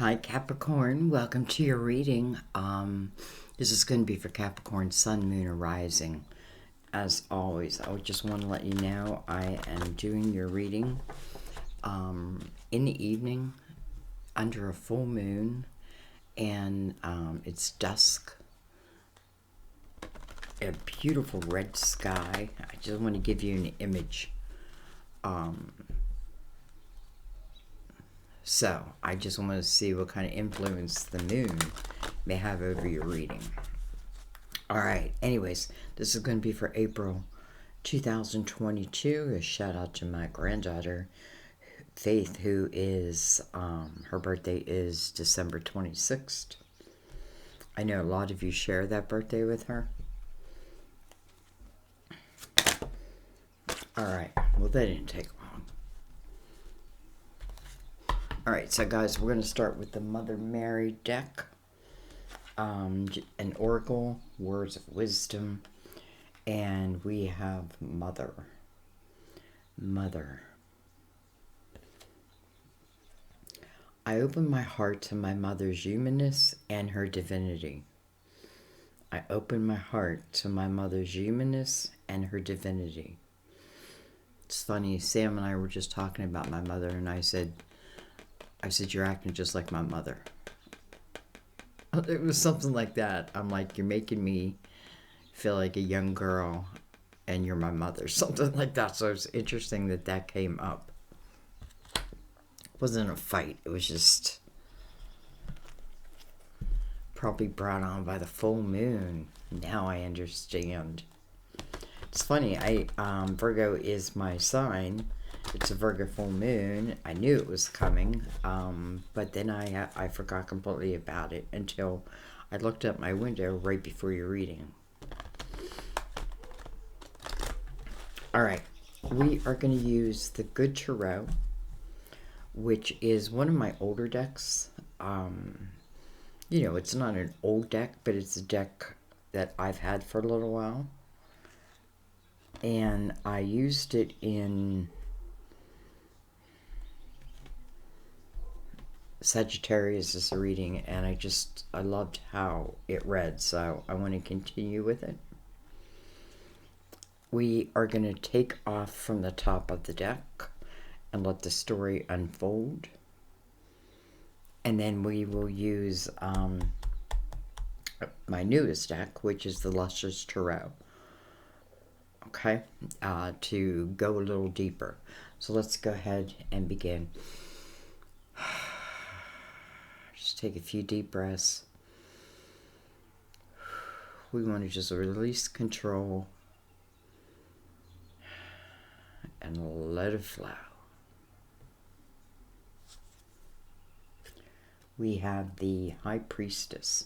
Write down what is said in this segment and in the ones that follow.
Hi Capricorn, welcome to your reading. This is going to be for Capricorn, Sun, Moon, or Rising. As always, I just want to let you know I am doing your reading in the evening under a full moon, and it's dusk. A beautiful red sky. I just want to give you an image. So, I just want to see what kind of influence the moon may have over your reading. Alright, anyways, this is going to be for April 2022. A shout out to my granddaughter, Faith, who is, her birthday is December 26th. I know a lot of you share that birthday with her. Alright, well, that didn't take long. Alright, so guys, we're going to start with the Mother Mary deck. An oracle, words of wisdom, and we have Mother. Mother. I open my heart to my mother's humanness and her divinity. I open my heart to my mother's humanness and her divinity. It's funny, Sam and I were just talking about my mother, and I said, you're acting just like my mother. It was something like that. I'm like, you're making me feel like a young girl, and you're my mother. Something like that. So it's interesting that that came up. It wasn't a fight. It was just probably brought on by the full moon. Now I understand. It's funny. Virgo is my sign. It's a Virgo full moon. I knew it was coming, but then I forgot completely about it until I looked up my window right before your reading. Alright, we are going to use the Good Tarot, which is one of my older decks. You know, it's not an old deck, but it's a deck that I've had for a little while. And I used it in Sagittarius as a reading, and I loved how it read, so I want to continue with it. We are going to take off from the top of the deck and let the story unfold, and then we will use my newest deck, which is the Lustrous Tarot, okay, to go a little deeper. So let's go ahead and begin. Just take a few deep breaths. We want to just release control and let it flow. We have the High Priestess.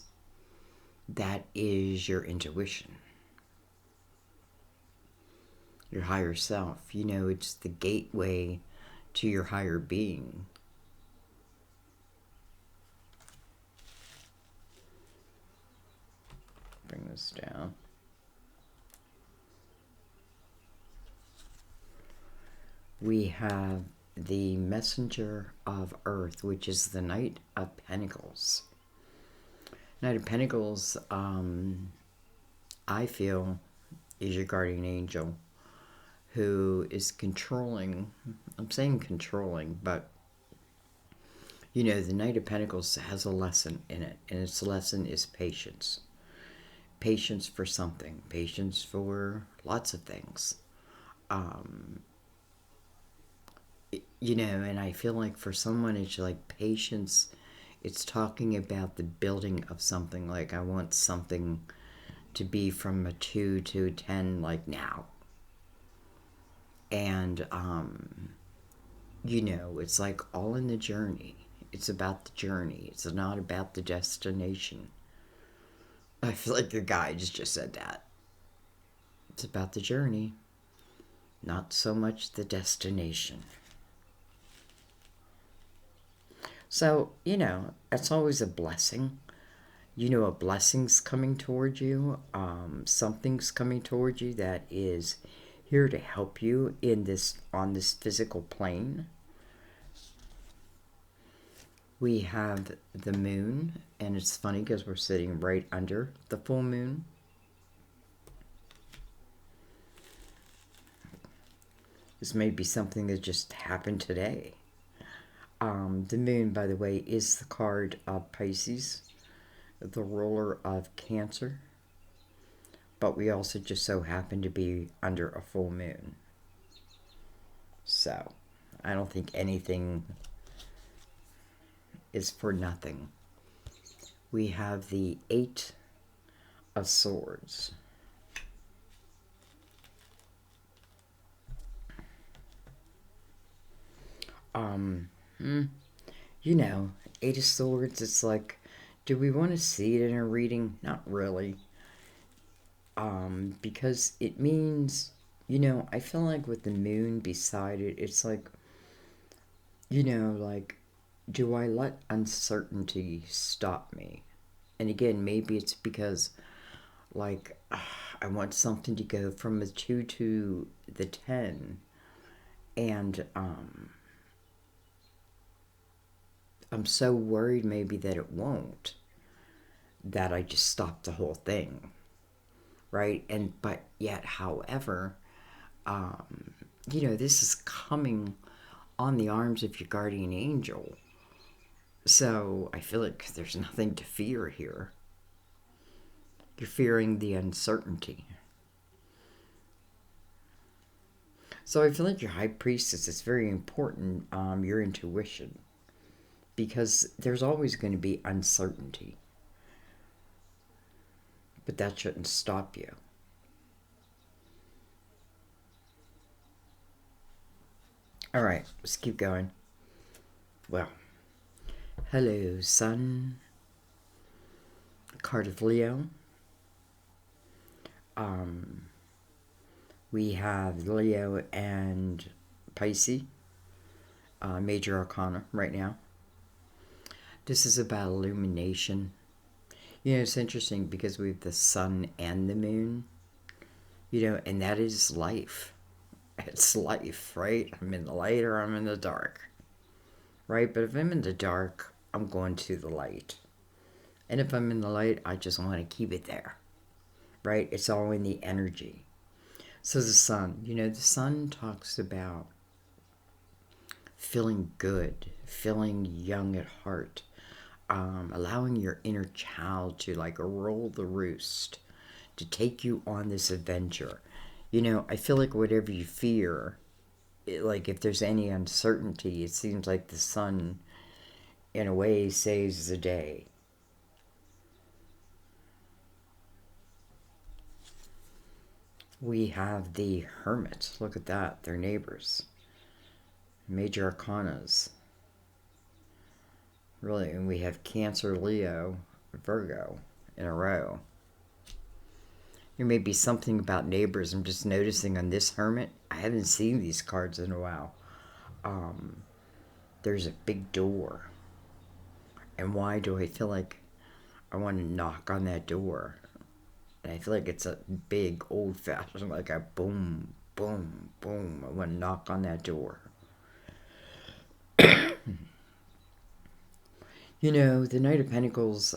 That is your intuition. Your higher self. You know, it's the gateway to your higher being. Bring this down. We have the Messenger of Earth, which is the Knight of Pentacles. Knight of Pentacles, I feel, is your guardian angel who is controlling. I'm saying controlling, but you know, the Knight of Pentacles has a lesson in it, and its lesson is patience. Patience for something, patience for lots of things. You know, and I feel like for someone, it's like patience, it's talking about the building of something. Like, I want something to be from a 2 to a 10, like now. And, you know, it's like all in the journey. It's about the journey. It's not about the destination. I feel like the guy just said that. It's about the journey, not so much the destination. So, you know, that's always a blessing. You know, a blessing's coming towards you. Something's coming towards you that is here to help you in this, on this physical plane. We have the moon, and it's funny because we're sitting right under the full moon. This may be something that just happened today. The moon, by the way, is the card of Pisces, the ruler of Cancer. But we also just so happen to be under a full moon. So, I don't think anything is for nothing. We have the Eight of Swords. You know, Eight of Swords, it's like, do we want to see it in a reading? Not really. Because it means, you know, I feel like with the moon beside it, it's like, you know, like, do I let uncertainty stop me? And again, maybe it's because, like, I want something to go from the 2 to the 10. And I'm so worried maybe that it won't, that I just stop the whole thing. Right? And, but yet, however, you know, this is coming on the arms of your guardian angel. So I feel like there's nothing to fear here. You're fearing the uncertainty. So I feel like your high priestess is very important, your intuition. Because there's always going to be uncertainty. But that shouldn't stop you. All right, let's keep going. Well, hello, Sun. Card of Leo. We have Leo and Pisces, major arcana right now. This is about illumination. You know, it's interesting because we have the sun and the moon, you know, and that is life. It's life, right? I'm in the light or I'm in the dark, right? But if I'm in the dark, I'm going to the light. And if I'm in the light, I just want to keep it there, right? It's all in the energy. So the sun, you know, the sun talks about feeling good, feeling young at heart, allowing your inner child to like roll the roost, to take you on this adventure. You know, I feel like whatever you fear, like if there's any uncertainty, it seems like the sun, in a way, saves the day. We have the Hermits. Look at that. They're neighbors. Major arcanas. Really, and we have Cancer, Leo, Virgo in a row. There may be something about neighbors. I'm just noticing on this Hermit. I haven't seen these cards in a while. There's a big door. And why do I feel like I want to knock on that door? And I feel like it's a big old-fashioned, like a boom, boom, boom. I want to knock on that door. You know, the Knight of Pentacles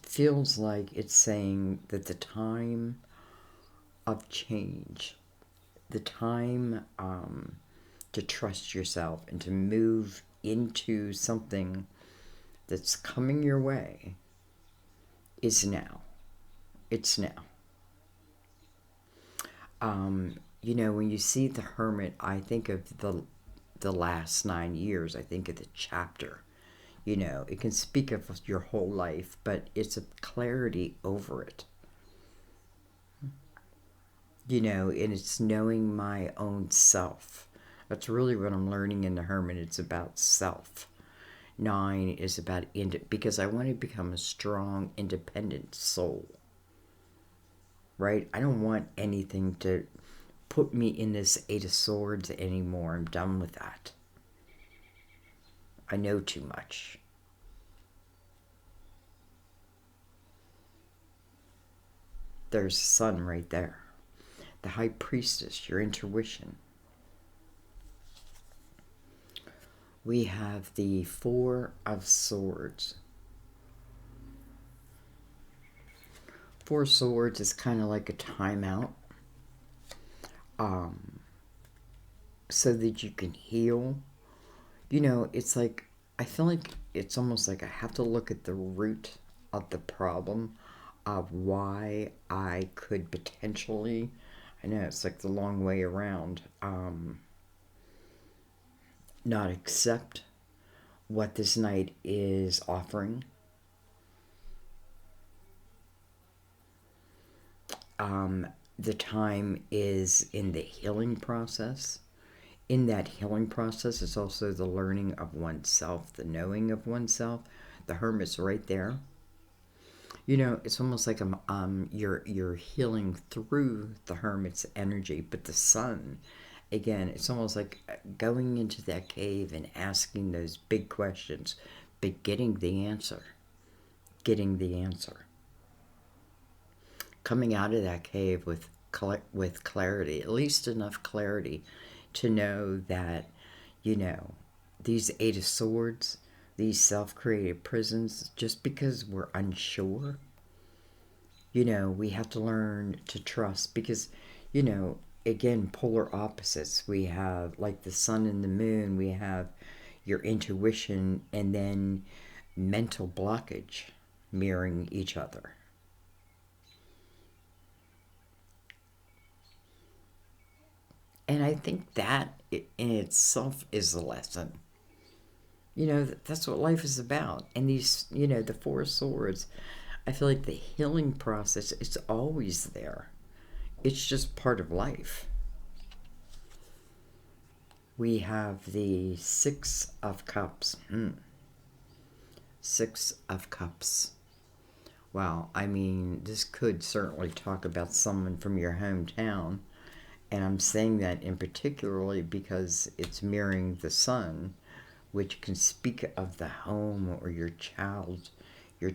feels like it's saying that the time of change, the time to trust yourself and to move into something that's coming your way is now. It's now. You know, when you see the Hermit, I think of the last 9 years. I think of the chapter. You know, it can speak of your whole life, but it's a clarity over it. You know, and it's knowing my own self. That's really what I'm learning in the Hermit. It's about self. 9 is about because I want to become a strong, independent soul. Right? I don't want anything to put me in this 8 of Swords anymore. I'm done with that. I know too much. There's the sun right there. The High Priestess, your intuition. We have the Four of Swords. Four of Swords is kind of like a timeout. So that you can heal. You know, it's like, I feel like it's almost like I have to look at the root of the problem of why I could potentially, I know it's like the long way around, not accept what this night is offering. The time is in the healing process. In that healing process, it's also the learning of oneself, the knowing of oneself. The Hermit's right there. You know, it's almost like you're healing through the Hermit's energy, but the Sun, again, it's almost like going into that cave and asking those big questions, but getting the answer. Getting the answer. Coming out of that cave with clarity, at least enough clarity to know that, you know, these Eight of Swords, these self-created prisons, just because we're unsure, you know, we have to learn to trust because, you know, again, polar opposites. We have like the sun and the moon, we have your intuition, and then mental blockage mirroring each other. And I think that in itself is a lesson. You know, that's what life is about. And these, you know, the Four Swords, I feel like the healing process, it's always there. It's just part of life. We have the Six of Cups. Six of Cups. Wow, I mean, this could certainly talk about someone from your hometown. And I'm saying that in particularly because it's mirroring the sun, which can speak of the home or your childhood, your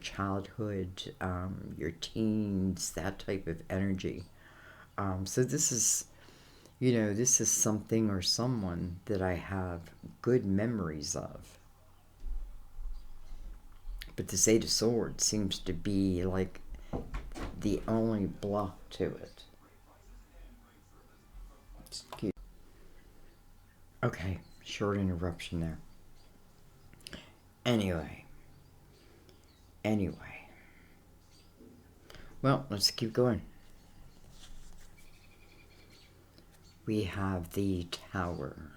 teens, that type of energy. So this is, you know, this is something or someone that I have good memories of. But this Eight of Swords seems to be like the only block to it. Excuse. Okay, short interruption there. Anyway. Well, let's keep going. We have the Tower.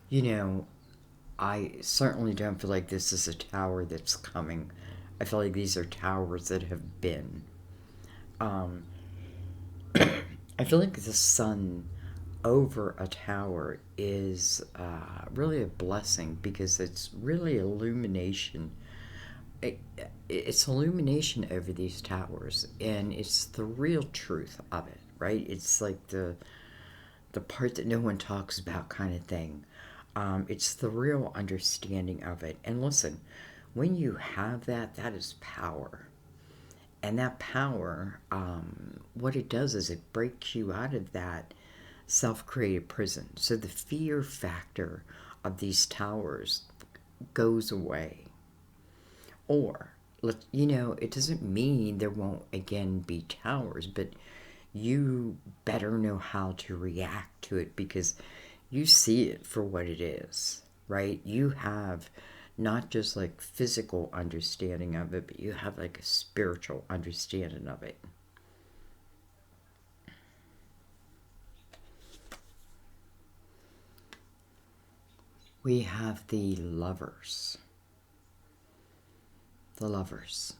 You know, I certainly don't feel like this is a tower that's coming. I feel like these are towers that have been. I feel like the sun over a tower is really a blessing because it's really illumination. It's illumination over these towers, and it's the real truth of it, right? It's like the part that no one talks about kind of thing. It's the real understanding of it. And listen, when you have that, that is power. And that power, what it does is it breaks you out of that self-created prison. So the fear factor of these towers goes away. Or, you know, it doesn't mean there won't again be towers, but you better know how to react to it because you see it for what it is, right? You have not just like physical understanding of it, but you have like a spiritual understanding of it. We have the Lovers. The Lovers.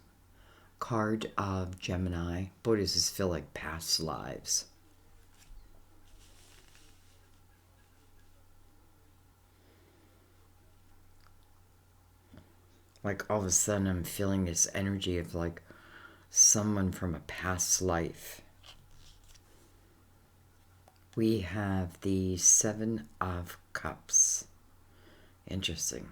Card of Gemini. Boy, does this feel like past lives. Like all of a sudden I'm feeling this energy of like someone from a past life. We have the Seven of Cups. Interesting.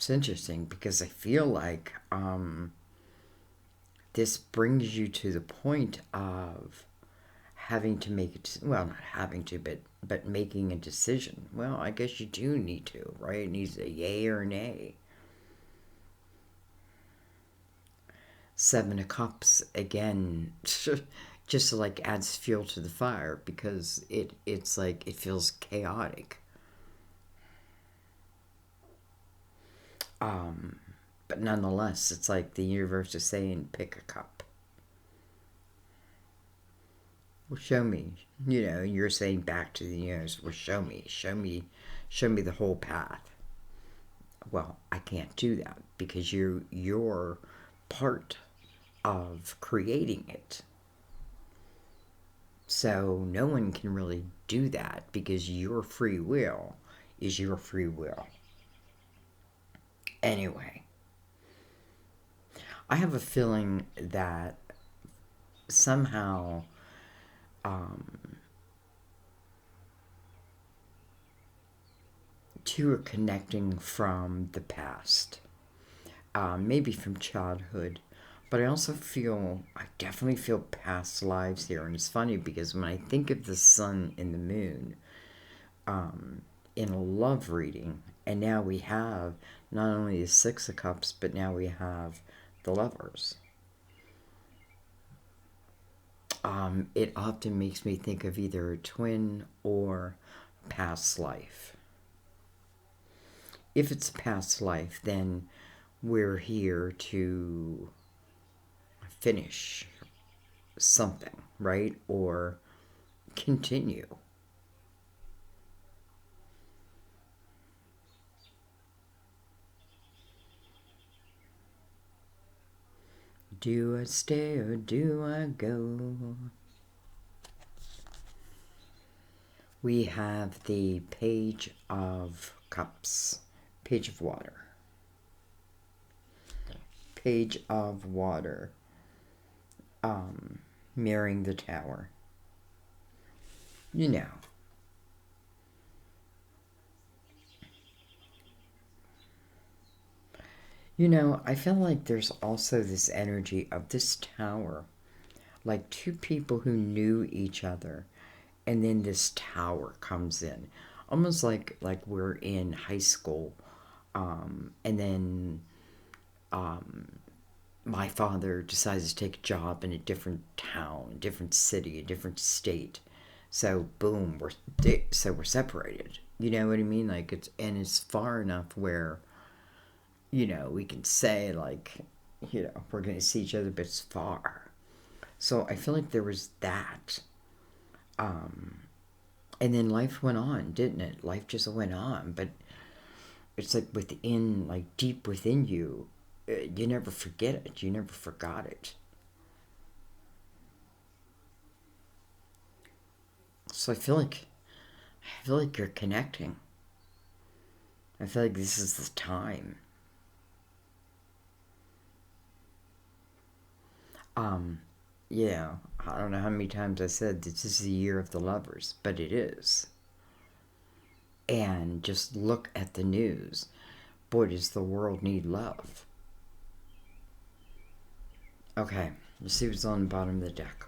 It's interesting because I feel like this brings you to the point of having to make it, well, not having to, but making a decision. Well, I guess you do need to, right? It needs a yay or nay. Seven of Cups again, just like adds fuel to the fire because it's like it feels chaotic. But nonetheless, it's like the universe is saying, pick a cup. Well, show me. You know, you're saying back to the universe, well, show me, show me the whole path. Well, I can't do that because you're part of creating it. So no one can really do that because your free will is your free will. Anyway, I have a feeling that somehow two are connecting from the past, maybe from childhood, but I definitely feel past lives here. And it's funny because when I think of the sun and the moon in a love reading, and now we have not only the Six of Cups, but now we have the Lovers. It often makes me think of either a twin or past life. If it's past life, then we're here to finish something, right? Or continue. Do I stay or do I go? We have the Page of Cups, Page of Water. Page of Water, mirroring the Tower. You know. You know, I feel like there's also this energy of this tower, like two people who knew each other, and then this tower comes in, almost like we're in high school, and then my father decides to take a job in a different town, different city, a different state. So boom, we're separated. You know what I mean? Like it's far enough where, you know, we can say like, you know, we're gonna see each other, but it's far. So I feel like there was that. And then life went on, didn't it? Life just went on, but it's like within, like deep within you, you never forget it. You never forgot it. So I feel like you're connecting. I feel like this is the time. Yeah, I don't know how many times I said this is the year of the lovers, but it is. And just look at the news. Boy, does the world need love. Okay, let's see what's on the bottom of the deck.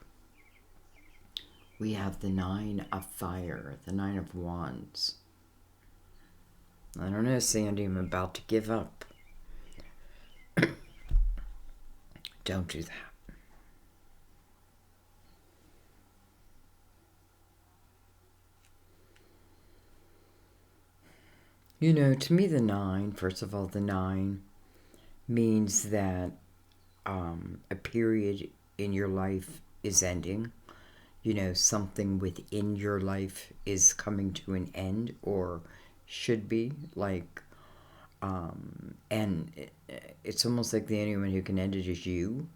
We have the Nine of Fire, the Nine of Wands. I don't know, Sandy, I'm about to give up. Don't do that. You know, to me, the nine, first of all, the nine means that a period in your life is ending. You know, something within your life is coming to an end or should be. Like, and it's almost like the only one who can end it is you.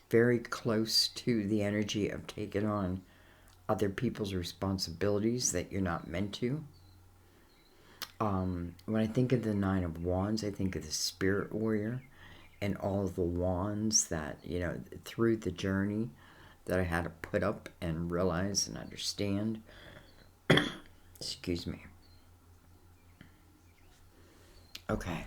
Very close to the energy of taking on other people's responsibilities that you're not meant to. When I think of the Nine of Wands, I think of the Spirit Warrior and all of the wands that, you know, through the journey that I had to put up and realize and understand. Excuse me. Okay.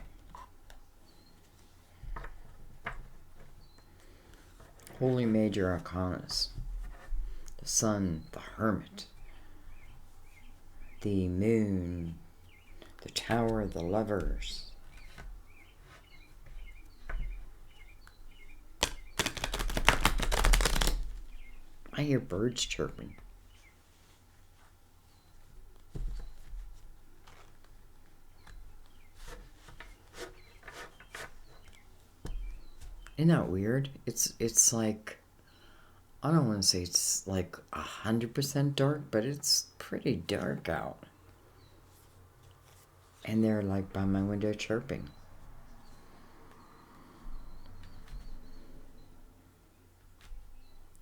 Holy Major Arcanas. The Sun, the Hermit. The Moon. The Tower of the Lovers. I hear birds chirping. Isn't that weird? It's like, I don't want to say it's like 100% dark, but it's pretty dark out. And they're like by my window chirping.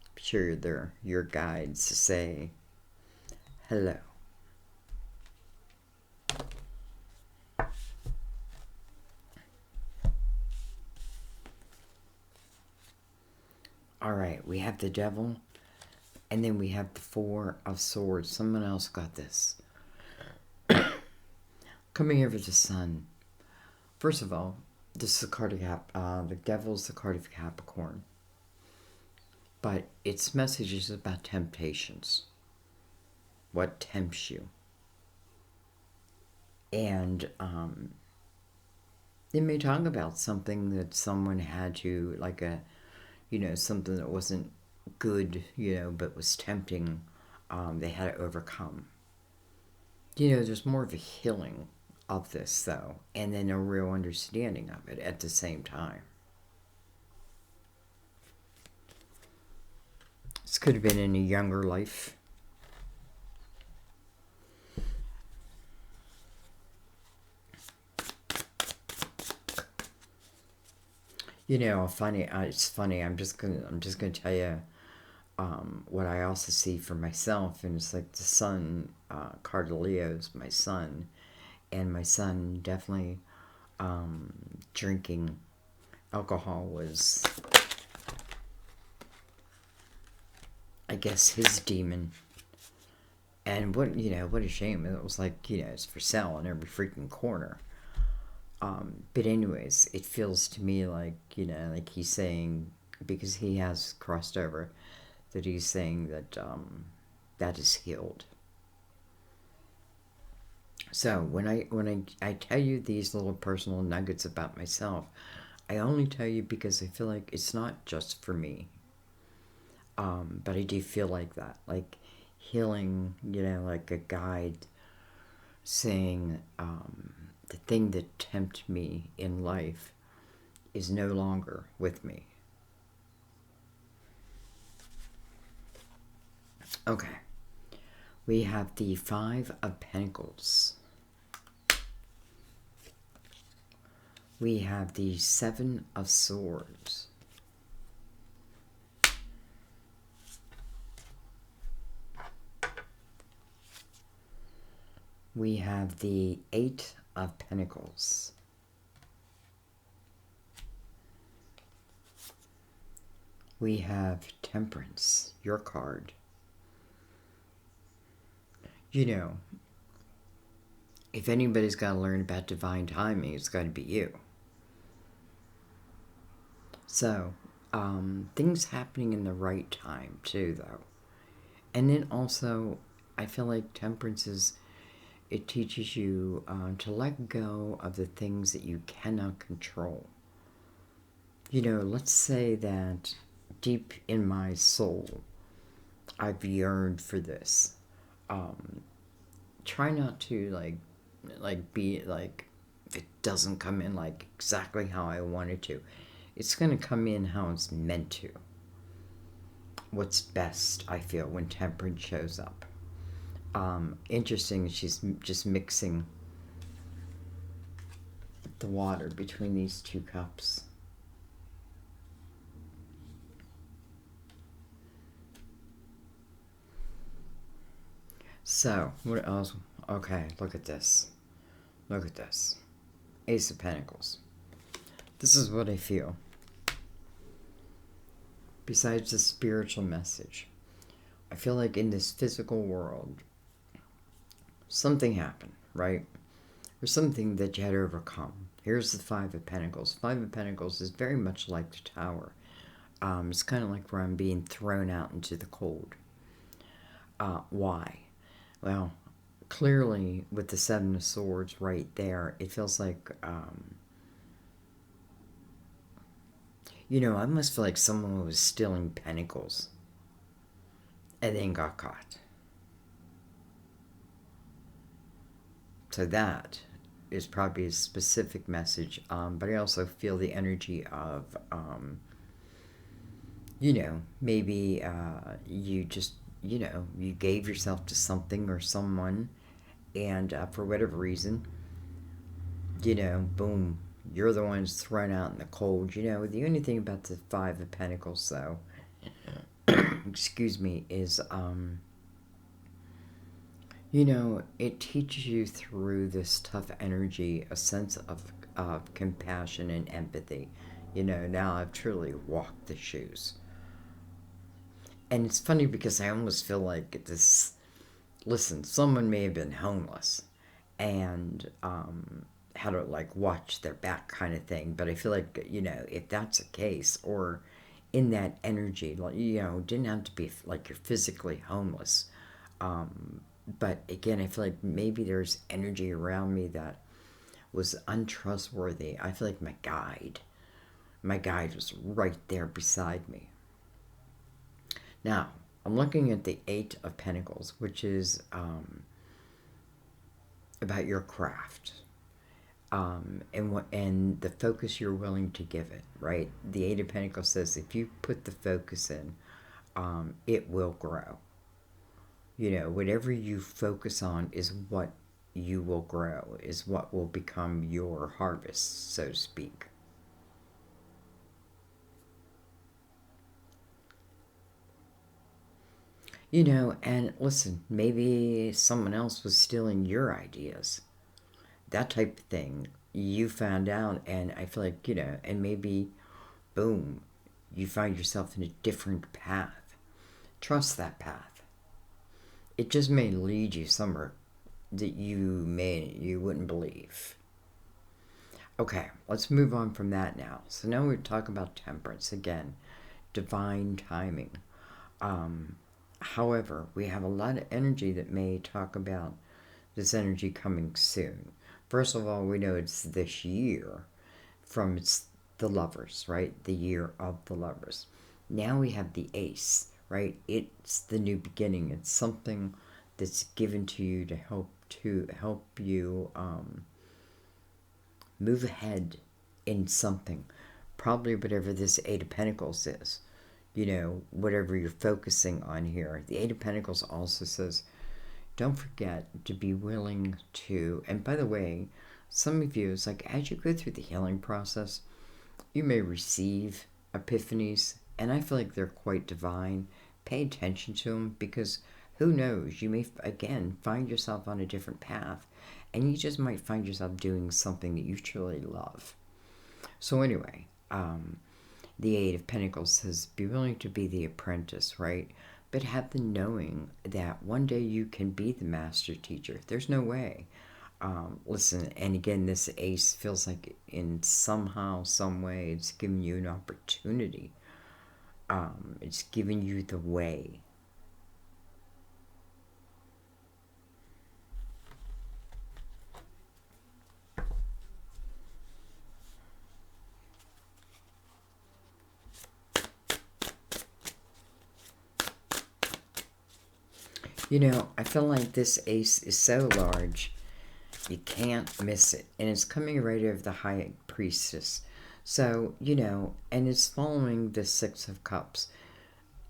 I'm sure they're your guides to say hello. Alright, we have the Devil, and then we have the Four of Swords. Someone else got this. Coming over the Sun. First of all, this is a card of the Devil's the card of Capricorn. But its message is about temptations. What tempts you. And it may talk about something that someone had to, like something that wasn't good, but was tempting, they had to overcome. There's more of a healing of this, though, and then a real understanding of it at the same time. This could have been in a younger life. It's funny. I'm just gonna tell you what I also see for myself, and it's like the Sun card of Leo is my son, and my son definitely drinking alcohol was, I guess, his demon. And what a shame. It was like, it's for sale in every freaking corner. But anyways, it feels to me like, like he's saying, because he has crossed over, that he's saying that that is healed. So when I tell you these little personal nuggets about myself, I only tell you because I feel like it's not just for me. But I do feel like that, like healing, like a guide saying, the thing that tempted me in life is no longer with me. Okay. We have the Five of Pentacles. We have the Seven of Swords. We have the Eight of Pentacles. We have Temperance, your card. If anybody's got to learn about divine timing, it's got to be you. So, things happening in the right time, too, though. And then also, I feel like Temperance it teaches you to let go of the things that you cannot control. Let's say that deep in my soul, I've yearned for this. Try not to be like, if it doesn't come in like exactly how I want it to, it's going to come in how it's meant to. What's best, I feel, when Temperance shows up. Interesting, she's just mixing the water between these two cups. So, what else? Okay, look at this. Look at this. Ace of Pentacles. This is what I feel. besides the spiritual message. I feel like in this physical world, something happened, right? Or something that you had to overcome. Here's the Five of Pentacles. Five of Pentacles is very much like the Tower. It's kind of like where I'm being thrown out into the cold. Why? Well, clearly with the Seven of Swords right there, it feels like, I almost feel like someone was stealing pentacles and then got caught. So that is probably a specific message, but I also feel the energy of, maybe you just, you gave yourself to something or someone, and for whatever reason, boom, you're the ones thrown out in the cold. The only thing about the Five of Pentacles, though, excuse me, is, it teaches you through this tough energy a sense of compassion and empathy. Now I've truly walked the shoes. And it's funny because I almost feel like this, listen, someone may have been homeless and had to like watch their back kind of thing. But I feel like, if that's the case, or in that energy, like, didn't have to be like you're physically homeless. But again, I feel like maybe there's energy around me that was untrustworthy. I feel like my guide was right there beside me. Now, I'm looking at the Eight of Pentacles, which is about your craft, and the focus you're willing to give it, right? The Eight of Pentacles says if you put the focus in, it will grow. Whatever you focus on is what you will grow, is what will become your harvest, so to speak. And listen, maybe someone else was stealing your ideas. That type of thing. You found out, and I feel like, and maybe, boom, you find yourself in a different path. Trust that path. It just may lead you somewhere that you wouldn't believe. Okay, let's move on from that now. So now we're talking about temperance again, divine timing. However, we have a lot of energy that may talk about this energy coming soon. First of all, we know it's this year from the Lovers, right? The year of the Lovers. Now we have the Ace, right? It's the new beginning. It's something that's given to you to help you move ahead in something. Probably whatever this Eight of Pentacles is. Whatever you're focusing on here. The Eight of Pentacles also says, don't forget to be willing to, and by the way, some of you, it's like as you go through the healing process, you may receive epiphanies, and I feel like they're quite divine. Pay attention to them, because who knows, you may, again, find yourself on a different path, and you just might find yourself doing something that you truly love. So anyway, the Eight of Pentacles says, be willing to be the apprentice, right? But have the knowing that one day you can be the master teacher. There's no way. Listen, and again, this Ace feels like in somehow, some way, it's giving you an opportunity. It's giving you the way. I feel like this Ace is so large, you can't miss it. And it's coming right over the High Priestess. So, and it's following the Six of Cups.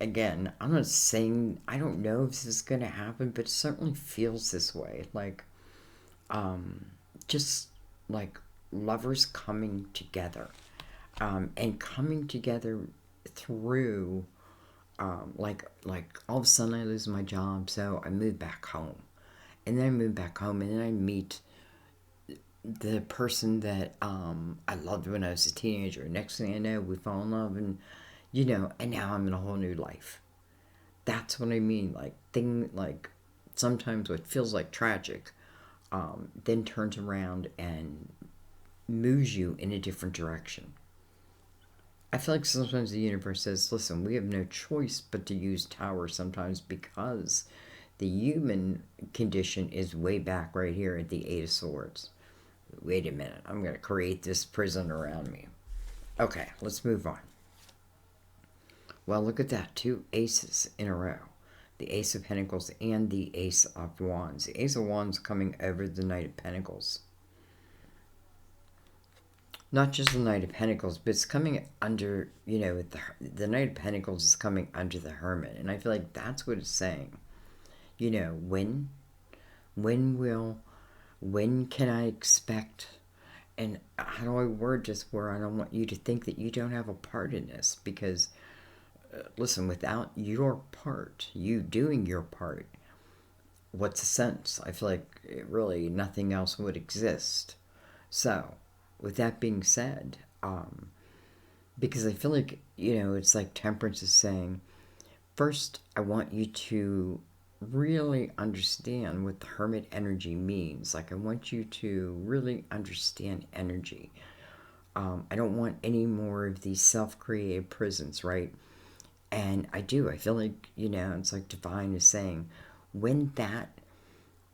Again, I'm not saying, I don't know if this is going to happen, but it certainly feels this way. Like, just like lovers coming together. And coming together through... like all of a sudden I lose my job, so I move back home, and then I move back home, and then I meet the person that I loved when I was a teenager. Next thing I know, we fall in love, and you know, and now I'm in a whole new life. That's what I mean. Like sometimes what feels like tragic, then turns around and moves you in a different direction. I feel like sometimes the universe says, listen, we have no choice but to use Tower sometimes because the human condition is way back right here at the Eight of Swords. Wait a minute, I'm going to create this prison around me. Okay, let's move on. Well, look at that. 2 aces in a row. The Ace of Pentacles and the Ace of Wands. The Ace of Wands coming over the Knight of Pentacles. Not just the Knight of Pentacles, but it's coming under, you know, the Knight of Pentacles is coming under the Hermit. And I feel like that's what it's saying. You know, when can I expect, and how do I word this where I don't want you to think that you don't have a part in this? Because, listen, without your part, you doing your part, what's the sense? I feel like really nothing else would exist. So, with that being said, because I feel like, you know, it's like Temperance is saying, first, I want you to really understand what the Hermit energy means. Like, I want you to really understand energy. I don't want any more of these self-created prisons, right? And I do. I feel like, you know, it's like Divine is saying, when that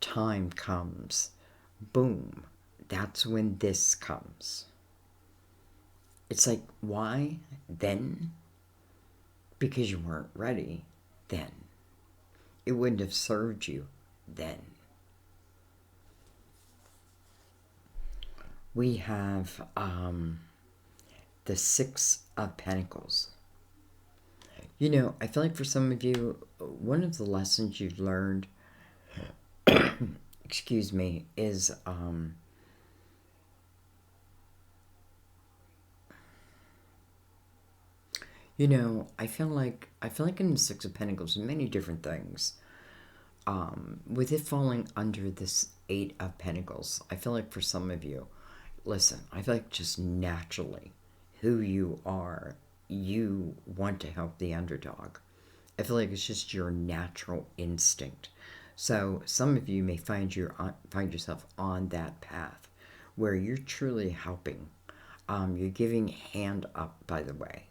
time comes, boom, that's when this comes. It's like, why then? Because you weren't ready then. It wouldn't have served you then. We have the Six of Pentacles. You know, I feel like for some of you, one of the lessons you've learned, excuse me, is you know, I feel like in the Six of Pentacles, many different things. With it falling under this Eight of Pentacles, I feel like for some of you, listen, I feel like just naturally, who you are, you want to help the underdog. I feel like it's just your natural instinct. So some of you may find yourself on that path where you're truly helping. You're giving hand up, by the way.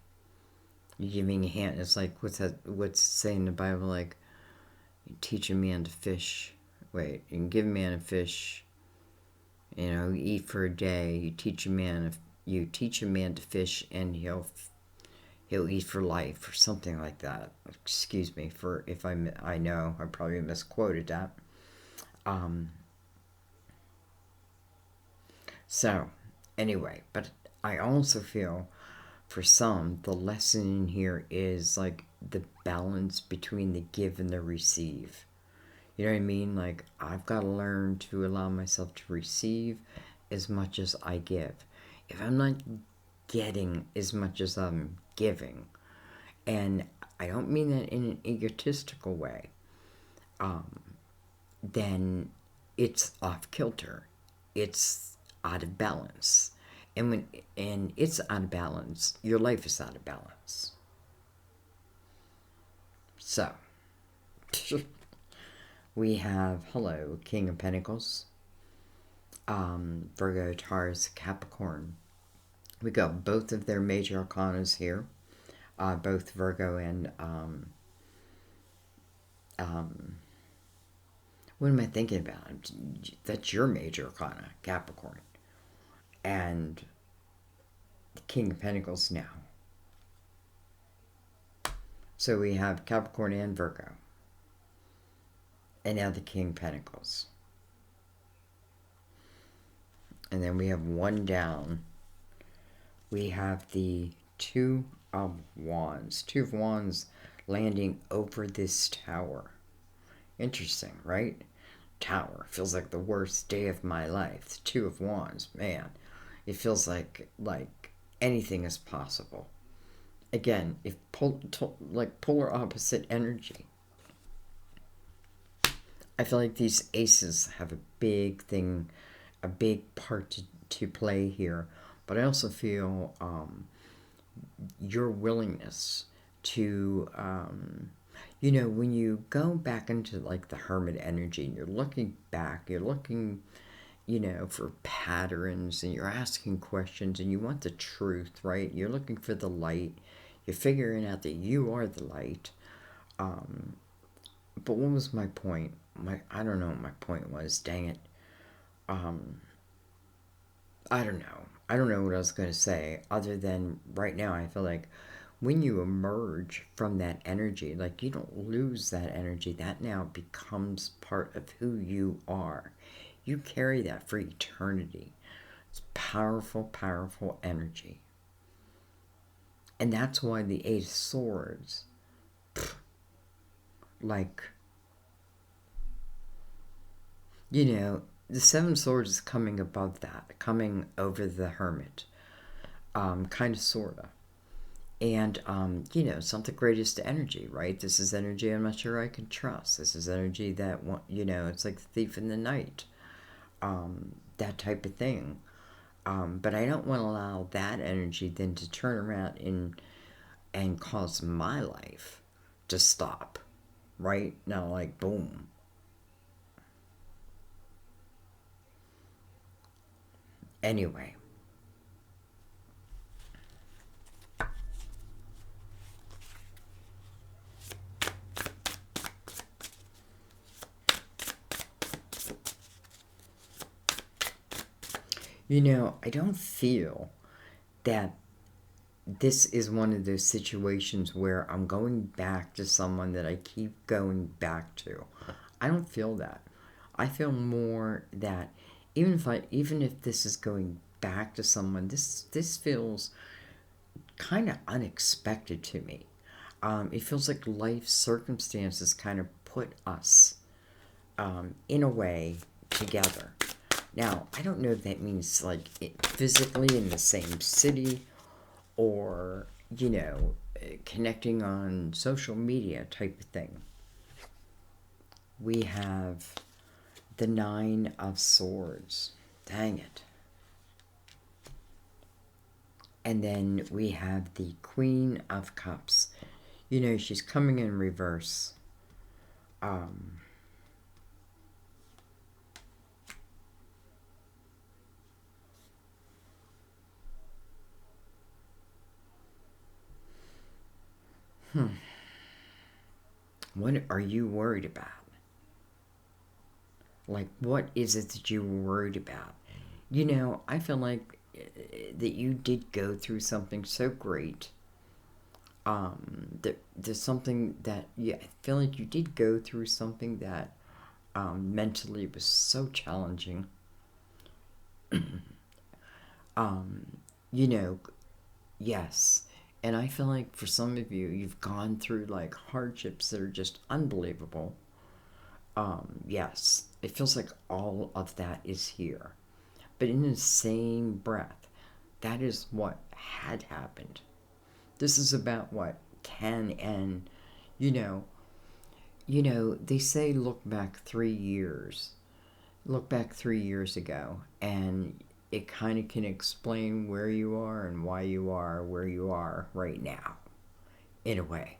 You're giving a hand. It's like, what's saying in the Bible, like, you teach a man to fish. Wait, you can give a man a fish, you know, eat for a day. You teach a man to fish, and he'll eat for life, or something like that. Excuse me for if I know I probably misquoted that. So anyway, but I also feel for some, the lesson in here is like the balance between the give and the receive. You know what I mean? Like, I've got to learn to allow myself to receive as much as I give. If I'm not getting as much as I'm giving, and I don't mean that in an egotistical way, then it's off kilter. It's out of balance. And it's out of balance, your life is out of balance. So, we have, hello, King of Pentacles, Virgo, Taurus, Capricorn. We got both of their major arcanas here, both Virgo and, what am I thinking about? That's your major arcana, Capricorn. And the King of Pentacles now. So we have Capricorn and Virgo. And now the King of Pentacles. And then we have one down. We have the Two of Wands. Two of Wands landing over this tower. Interesting, right? Tower. Feels like the worst day of my life. The Two of Wands. Man. It feels like anything is possible. Again, if like polar opposite energy. I feel like these aces have a big thing, a big part to play here. But I also feel your willingness to, you know, when you go back into like the Hermit energy and you're looking back, you're looking, you know, for patterns and you're asking questions and you want the truth, right? You're looking for the light. You're figuring out that you are the light. But what was my point? I don't know what my point was. Dang it. I don't know. I don't know what I was going to say other than right now I feel like when you emerge from that energy, like you don't lose that energy. That now becomes part of who you are. You carry that for eternity. It's powerful, powerful energy. And that's why the Eight of Swords, like, you know, the Seven Swords is coming above that, coming over the Hermit, kind of, sort of. And, you know, it's not the greatest energy, right? This is energy I'm not sure I can trust. This is energy that, you know, it's like the thief in the night, that type of thing. But I don't want to allow that energy then to turn around and cause my life to stop, right? Now, like, boom. Anyway. You know, I don't feel that this is one of those situations where I'm going back to someone that I keep going back to. I don't feel that. I feel more that even if this is going back to someone, this feels kind of unexpected to me. It feels like life circumstances kind of put us in a way together. Now, I don't know if that means like physically in the same city or, you know, connecting on social media type of thing. We have the Nine of Swords. Dang it. And then we have the Queen of Cups. You know, she's coming in reverse. What are you worried about? Like, what is it that you're worried about? You know, I feel like that you did go through something so great. There's something that, yeah, I feel like you did go through something that mentally was so challenging. You know, yes. And I feel like for some of you, you've gone through like hardships that are just unbelievable. Yes, it feels like all of that is here. But in the same breath, that is what had happened. This is about what can end. You know, they say look back 3 years. Look back 3 years ago, and it kind of can explain where you are and why you are where you are right now, in a way.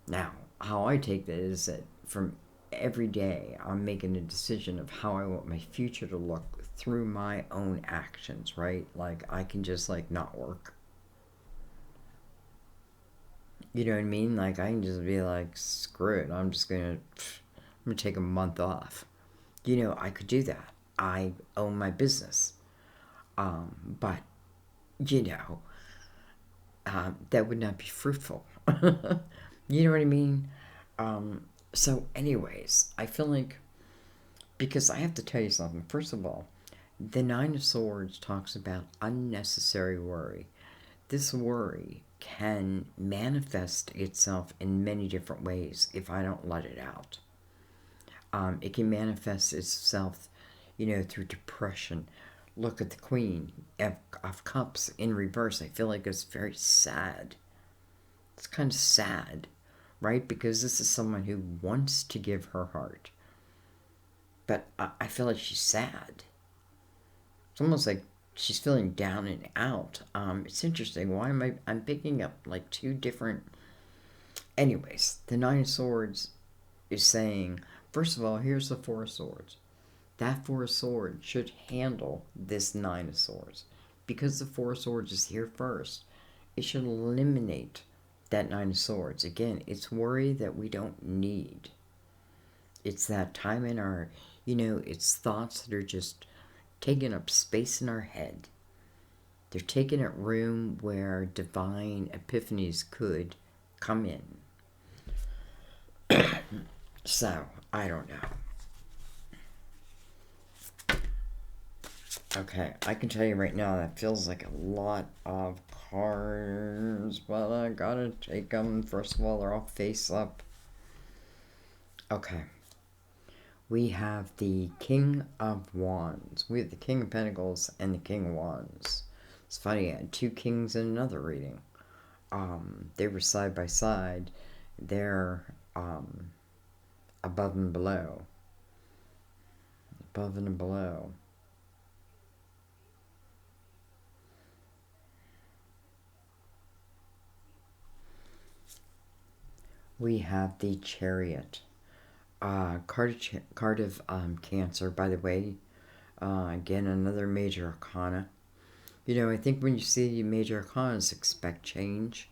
Now, how I take that is that from every day I'm making a decision of how I want my future to look through my own actions, right? Like I can just like not work. You know what I mean? Like I can just be like, screw it. I'm gonna take a month off. You know, I could do that. I own my business. But you know, that would not be fruitful. You know what I mean? So anyways, I feel like, because I have to tell you something. First of all, the Nine of Swords talks about unnecessary worry. This worry can manifest itself in many different ways if I don't let it out. It can manifest itself, you know, through depression. Look at the Queen of Cups in reverse. I feel like it's very sad. It's kind of sad, right? Because this is someone who wants to give her heart. But I feel like she's sad. It's almost like she's feeling down and out. It's interesting. Why am I'm picking up like two different... Anyways, the Nine of Swords is saying, first of all, here's the Four of Swords. That Four of Swords should handle this Nine of Swords. Because the Four of Swords is here first, it should eliminate that Nine of Swords. Again, it's worry that we don't need. It's that time in our, it's thoughts that are just taking up space in our head. They're taking up room where divine epiphanies could come in. So, I don't know. Okay, I can tell you right now that feels like a lot of cards, but I gotta take them. First of all, they're all face up. Okay. We have the King of Wands. We have the King of Pentacles and the King of Wands. It's funny, I had two kings in another reading. They were side by side. They're above and below. Above and below. We have the Chariot. Card of Cancer, by the way. Again, another major arcana. I think when you see major arcanas, expect change.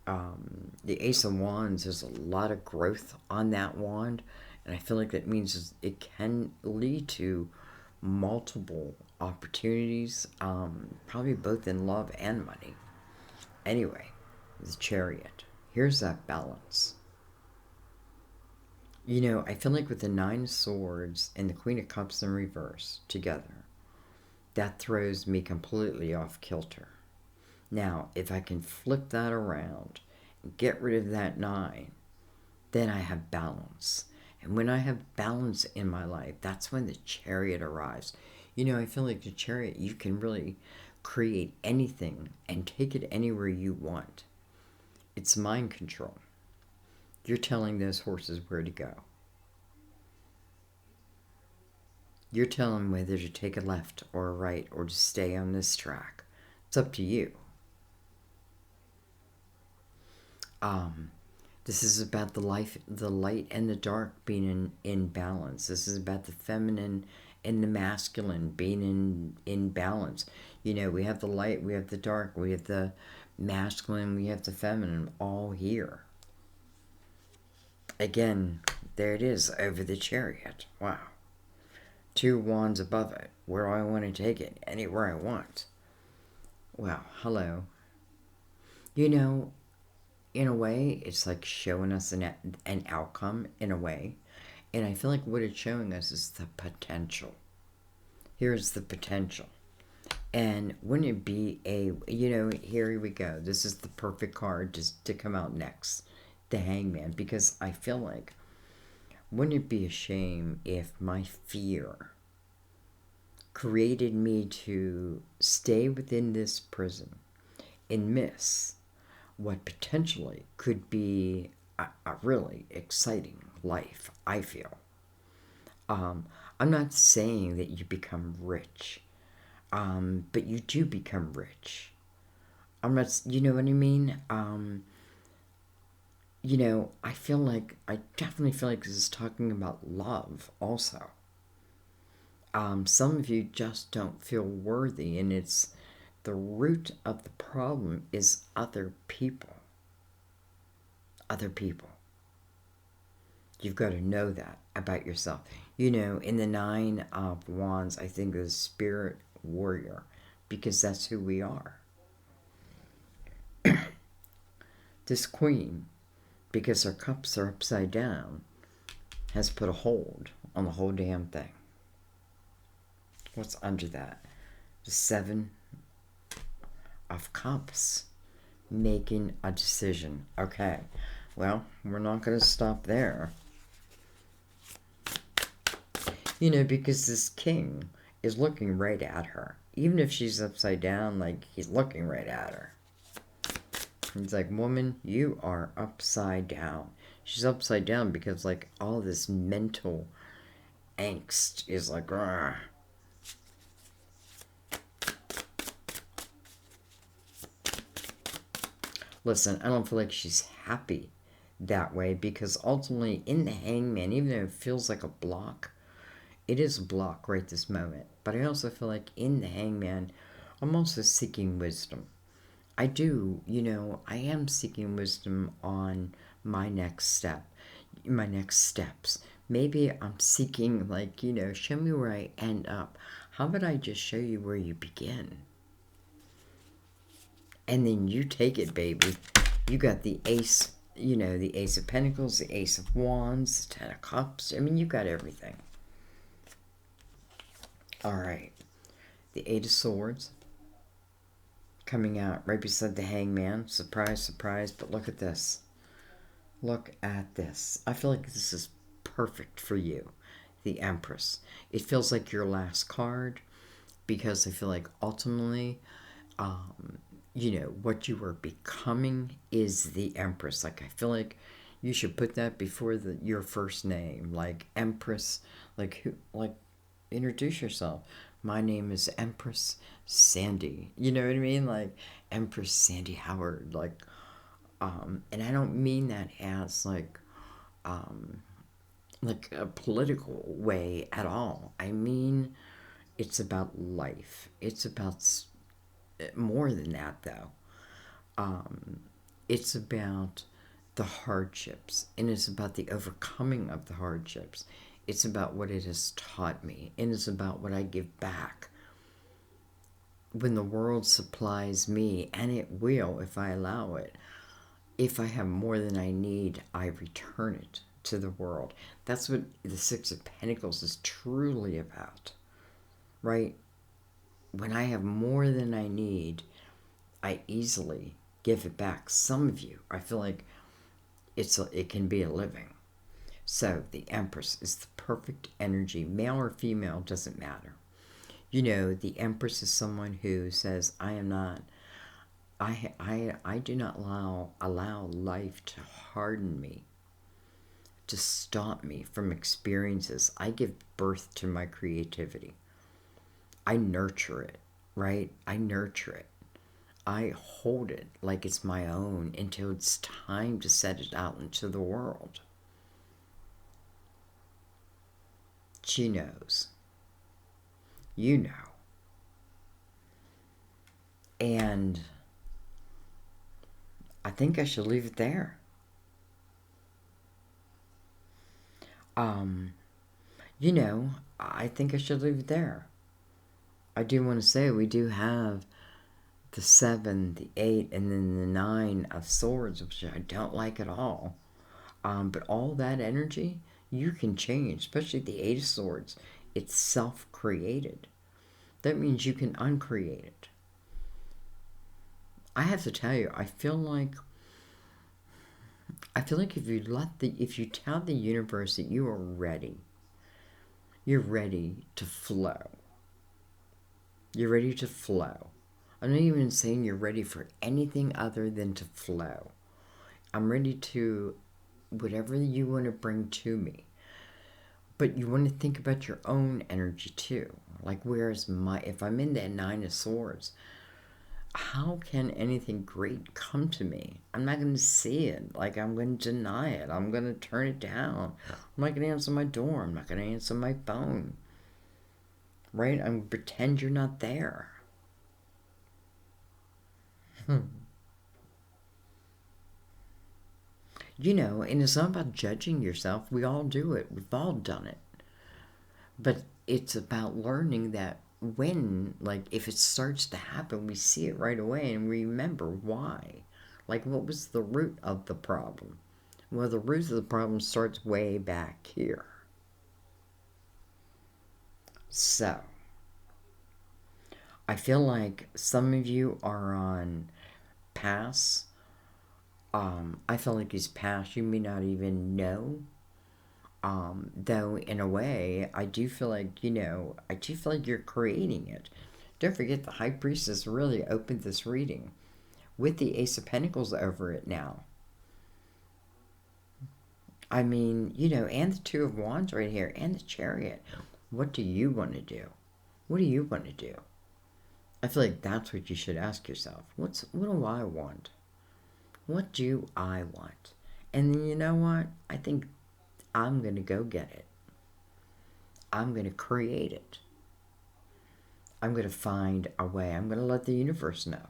The Ace of Wands, there's a lot of growth on that wand. And I feel like that means it can lead to multiple opportunities. Probably both in love and money. Anyway, the Chariot. Here's that balance. I feel like with the Nine of Swords and the Queen of Cups in reverse together, that throws me completely off kilter. Now, if I can flip that around and get rid of that 9, then I have balance. And when I have balance in my life, that's when the Chariot arrives. I feel like the Chariot, you can really create anything and take it anywhere you want. It's mind control. You're telling those horses where to go. You're telling them whether to take a left or a right or to stay on this track. It's up to you. This is about the light and the dark being in balance. This is about the feminine and the masculine being in balance. We have the light, we have the dark, we have the masculine, we have the feminine, all here. Again, there it is over the Chariot. Wow. 2 wands above it. Where do I want to take it? Anywhere I want. Well, hello. In a way, it's like showing us an outcome in a way. And I feel like what it's showing us is the potential. Here's the potential. And wouldn't it be here we go. This is the perfect card to come out next. The Hangman. Because I feel like, wouldn't it be a shame if my fear created me to stay within this prison and miss what potentially could be a really exciting life, I feel. I'm not saying that you become rich, but you do become rich. I'm not, you know what I mean? I definitely feel like this is talking about love also. Some of you just don't feel worthy, and it's the root of the problem is other people. Other people. You've got to know that about yourself. In the 9 of Wands, I think of the Spirit Warrior, because that's who we are. This Queen, because her cups are upside down, has put a hold on the whole damn thing. What's under that? The 7 of Cups. Making a decision. Okay. Well, we're not going to stop there. Because this king is looking right at her. Even if she's upside down, he's looking right at her. He's like, woman, you are upside down. She's upside down because, all this mental angst is like, argh. Listen, I don't feel like she's happy that way, because ultimately in the Hangman, even though it feels like a block, it is a block right this moment. But I also feel like in the Hangman, I'm also seeking wisdom. I do, I am seeking wisdom on my next step, my next steps. Maybe I'm seeking, like, show me where I end up. How about I just show you where you begin? And then you take it, baby. You got the ace, the Ace of Pentacles, the Ace of Wands, the Ten of Cups. I mean, you got everything. All right. The Eight of Swords coming out right beside the Hangman. Surprise, surprise. But look at this. Look at this. I feel like this is perfect for you. The Empress. It feels like your last card, because I feel like ultimately, what you are becoming is the Empress. Like, I feel like you should put that before your first name, like Empress. Like introduce yourself. My name is Empress Sandy. You know what I mean? Like Empress Sandy Howard. And I don't mean that as like a political way at all. I mean, it's about life. It's about more than that, though. It's about the hardships, and it's about the overcoming of the hardships. It's about what it has taught me, and it's about what I give back. When the world supplies me, and it will if I allow it, if I have more than I need, I return it to the world. That's what the Six of Pentacles is truly about, right? When I have more than I need, I easily give it back. Some of you, I feel like it can be a living. So the Empress is the perfect energy. Male or female, doesn't matter. The Empress is someone who says, I am not, I do not allow life to harden me, to stop me from experiences. I give birth to my creativity. I nurture it, right? I nurture it. I hold it like it's my own until it's time to set it out into the world. She knows. You know. And I think I should leave it there. I think I should leave it there. I do want to say we do have the 7, the 8, and then the 9 of Swords, which I don't like at all. But all that energy, you can change, especially the 8 of Swords. It's self-created. That means you can uncreate it. I have to tell you, I feel like if you tell the universe that you are ready, you're ready to flow. You're ready to flow. I'm not even saying you're ready for anything other than to flow. I'm ready to, whatever you want to bring to me. But you want to think about your own energy too. Like, if I'm in that 9 of Swords, how can anything great come to me? I'm not going to see it. Like, I'm going to deny it. I'm going to turn it down. I'm not going to answer my door. I'm not going to answer my phone. Right? I'm going to pretend you're not there. And it's not about judging yourself. We all do it. We've all done it. But it's about learning that if it starts to happen, we see it right away and remember why. Like, what was the root of the problem? Well, the root of the problem starts way back here. So, I feel like some of you are on pass. I feel like he's past. You may not even know. Though in a way, I do feel like, you're creating it. Don't forget, the High Priestess really opened this reading with the Ace of Pentacles over it now. I mean, and the Two of Wands right here, and the Chariot. What do you want to do? What do you want to do? I feel like that's what you should ask yourself. What do I want? What do I want? And then you know what? I think I'm going to go get it. I'm going to create it. I'm going to find a way. I'm going to let the universe know.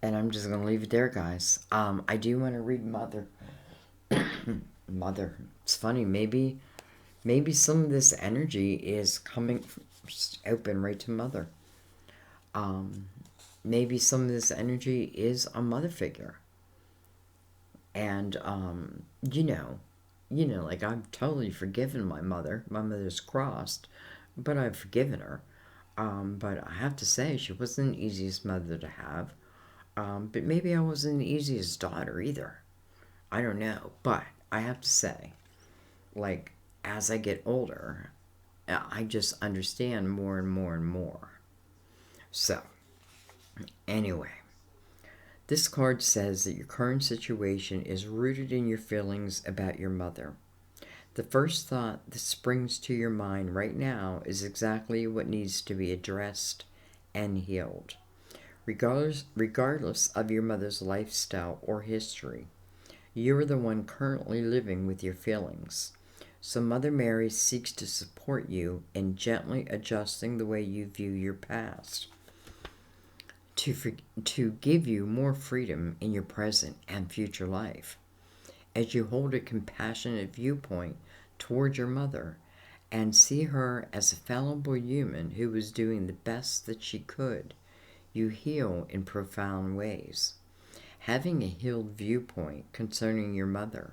And I'm just going to leave it there, guys. I do want to read Mother. Mother. It's funny. Maybe some of this energy is coming open right to Mother. Maybe some of this energy is a mother figure. And, like I've totally forgiven my mother. My mother's crossed, but I've forgiven her. But I have to say, she wasn't the easiest mother to have. But maybe I wasn't the easiest daughter either. I don't know. But I have to say, like, as I get older, I just understand more and more and more. So, anyway, this card says that your current situation is rooted in your feelings about your mother. The first thought that springs to your mind right now is exactly what needs to be addressed and healed. Regardless of your mother's lifestyle or history, you are the one currently living with your feelings. So Mother Mary seeks to support you in gently adjusting the way you view your past, to give you more freedom in your present and future life. As you hold a compassionate viewpoint toward your mother and see her as a fallible human who was doing the best that she could, you heal in profound ways. Having a healed viewpoint concerning your mother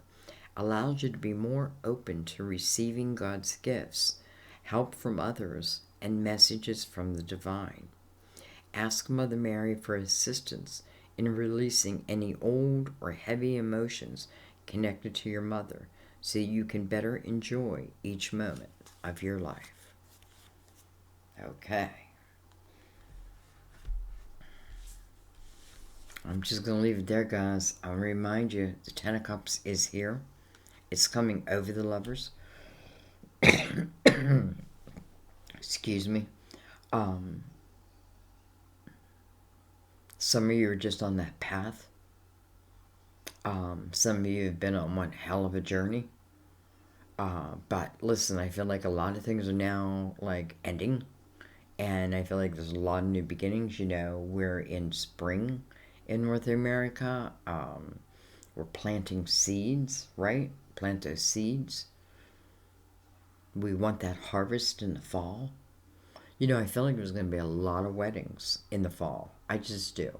allows you to be more open to receiving God's gifts, help from others, and messages from the divine. Ask Mother Mary for assistance in releasing any old or heavy emotions connected to your mother so you can better enjoy each moment of your life. Okay. I'm just going to leave it there, guys. I'll remind you, the Ten of Cups is here. It's coming over the Lovers. Excuse me. Some of you are just on that path. Some of you have been on one hell of a journey. But listen, I feel like a lot of things are now like ending. And I feel like there's a lot of new beginnings. We're in spring in North America. We're planting seeds, right? Plant those seeds. We want that harvest in the fall. I feel like there's going to be a lot of weddings in the fall. I just do.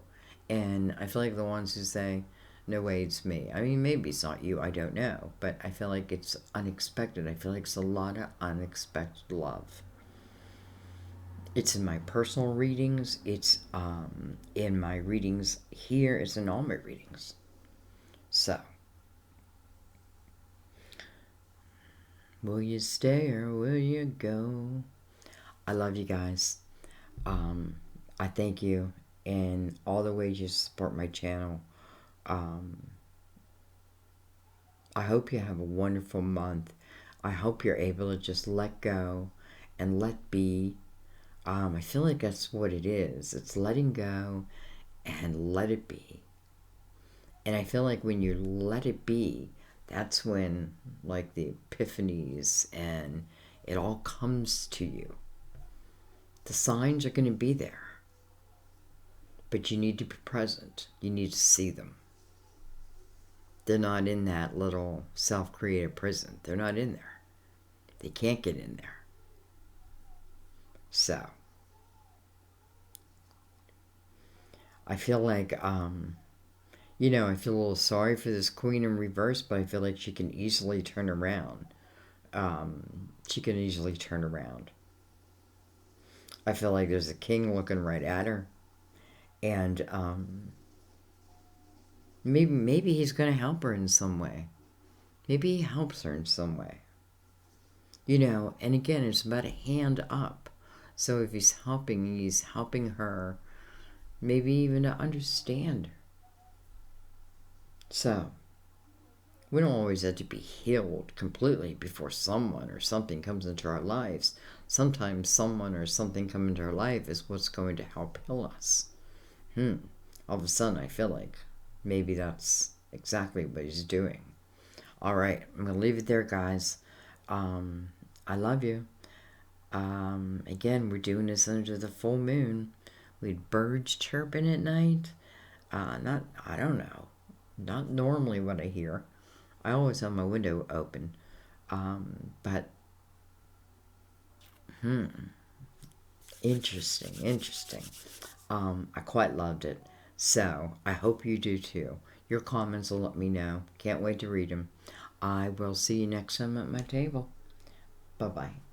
And I feel like the ones who say, no way, it's me. I mean, maybe it's not you. I don't know. But I feel like it's unexpected. I feel like it's a lot of unexpected love. It's in my personal readings. It's in my readings here. It's in all my readings. So, will you stay or will you go? I love you guys. I thank you in all the ways you support my channel. I hope you have a wonderful month. I hope you're able to just let go and let be. I feel like that's what it is. It's letting go and let it be. And I feel like when you let it be, that's when, like, the epiphanies and it all comes to you. The signs are going to be there. But you need to be present. You need to see them. They're not in that little self-created prison. They're not in there. They can't get in there. So, I feel like, I feel a little sorry for this queen in reverse, but I feel like she can easily turn around. She can easily turn around. I feel like there's a king looking right at her. And maybe he's going to help her in some way. Maybe he helps her in some way. And again, it's about a hand up. So if he's helping her, maybe even to understand. So, We don't always have to be healed completely before someone or something comes into our lives. Sometimes someone or something come into our life is what's going to help heal us. All of a sudden, I feel like maybe that's exactly what he's doing. All right, I'm going to leave it there, guys. I love you. Again, we're doing this under the full moon. We had birds chirping at night. I don't know. Not normally what I hear. I always have my window open. But, interesting. I quite loved it. So, I hope you do too. Your comments will let me know. Can't wait to read them. I will see you next time at my table. Bye-bye.